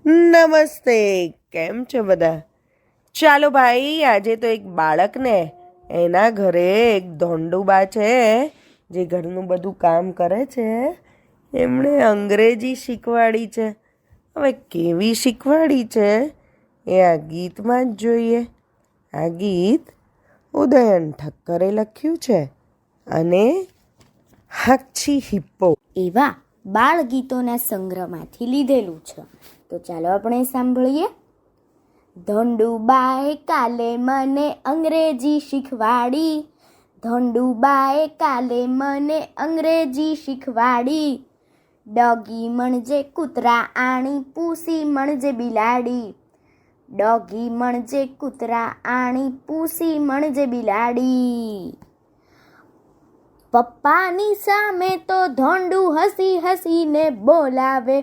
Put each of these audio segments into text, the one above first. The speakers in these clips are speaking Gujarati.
નમસ્તે. કેમ છો બધા? ચાલો ભાઈ, આજે તો એક બાળકને એના ઘરે એક ધોંડુબા છે જે ઘરનું બધું કામ કરે છે. એમણે અંગ્રેજી શીખવાડી છે. હવે કેવી શીખવાડી છે એ આ ગીતમાં જ જોઈએ. આ ગીત ઉદયન ઠક્કરે લખ્યું છે અને હાક્ષી હિપ્પો એવા બાળગીતોના સંગ્રહમાંથી લીધેલું છે. તો ચાલો આપણે સાંભળીએ. ધોંડુબાએ કાલે મને અંગ્રેજી શીખવાડી, ધોંડુબાએ કાલે મને અંગ્રેજી શીખવાડી. ડોગી મણજે કૂતરા આણી, પૂસી મણજે બિલાડી. ડોગી મણજે કૂતરા આણી, પૂસી મણજે બિલાડી. પપ્પાની સામે તો ધોંડુ હસી હસીને બોલાવે,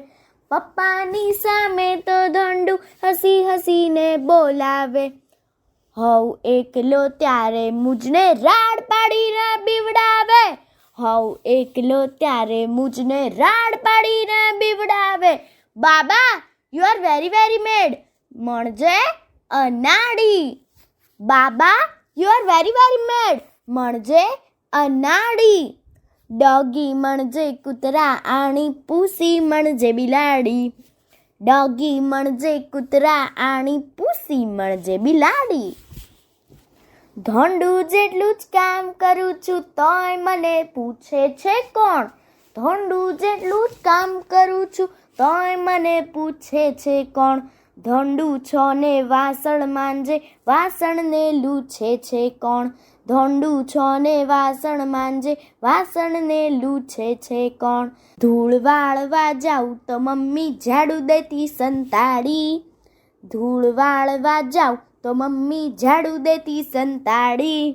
પપ્પાની સામે તો ધોંડુ હસી હસીને બોલાવે. હઉ એકલો ત્યારે મુજને રાડ પાડીને બીવડાવે, હઉ એકલો ત્યારે મુજને રાડ પાડીને બીવડાવે. બાબા, you are very very mad, મણજે અનાડી. બાબા, you are very very mad, મણજે અનાડી. ડોગી મણજે કૂતરા આણી, પૂસી મણજે બિલાડી. ડોગી મણજે કૂતરા આણી, પૂસી મણજે બિલાડી. ધોંડુ જેટલું જ કામ કરું છું તોય મને પૂછે છે કોણ, ધોંડુ જેટલું જ કામ કરું છું તોય મને પૂછે છે કોણ. ધોંડુ છો ને વાસણ માંજે, વાસણને લૂછે છે કોણ. ધોંડુ છો ને વાસણ માંજે, વાસણને લૂછે છે કોણ. ધૂળ વાળવા જાઉં તો મમ્મી ઝાડુ દેતી સંતાડી, ધૂળ વાળવા જાઉં તો મમ્મી ઝાડુ દેતી સંતાડી.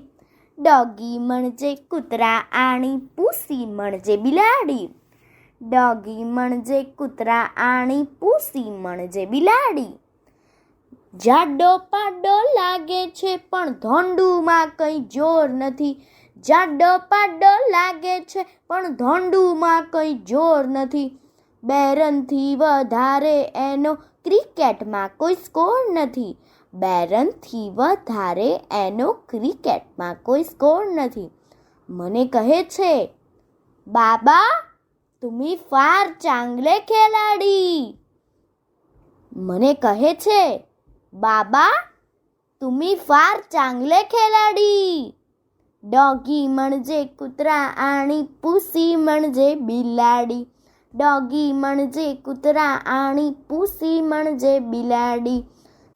ડોગી મણજે કૂતરા આણી, પૂસી મણજે બિલાડી. ડોગી મણજે કૂતરા આણી, પૂસી મણજે બિલાડી. જાડો પાડો લાગે છે પણ ધોંડુમાં કંઈ જોર નથી, જાડો પાડો લાગે છે પણ ધોંડુમાં કંઈ જોર નથી. 2 રનથી વધારે એનો ક્રિકેટમાં કોઈ સ્કોર નથી, 2 રનથી વધારે એનો ક્રિકેટમાં કોઈ સ્કોર નથી. મને કહે છે, બાબા તુમી ફાર ચાંગલે ખેલાડી. મને કહે છે, બાબા તુમી ફાર ચાંગલે ખેલાડી. ડોગી મણજે કૂતરા આણી, પૂસી મણજે બિલાડી. ડોગી મણજે કૂતરા આણી, પૂસી મણજે બિલાડી.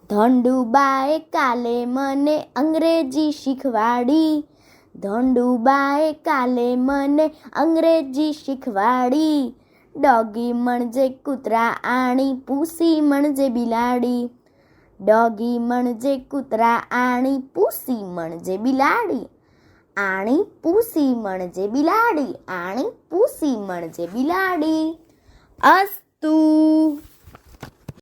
ધોંડુબાએ કાલે મને અંગ્રેજી શીખવાડી, ધોંડુબાએ કાલે મને અંગ્રેજી શીખવાડી. ડોગી મણજે કૂતરા આણી, પૂસી મણજે બિલાડી. ડોગી મણજે કૂતરા આણી, પૂસી મણજે બિલાડી. આણી પૂસી મણજે બિલાડી, આણી પૂસી મણજે બિલાડી. અસ્તુ.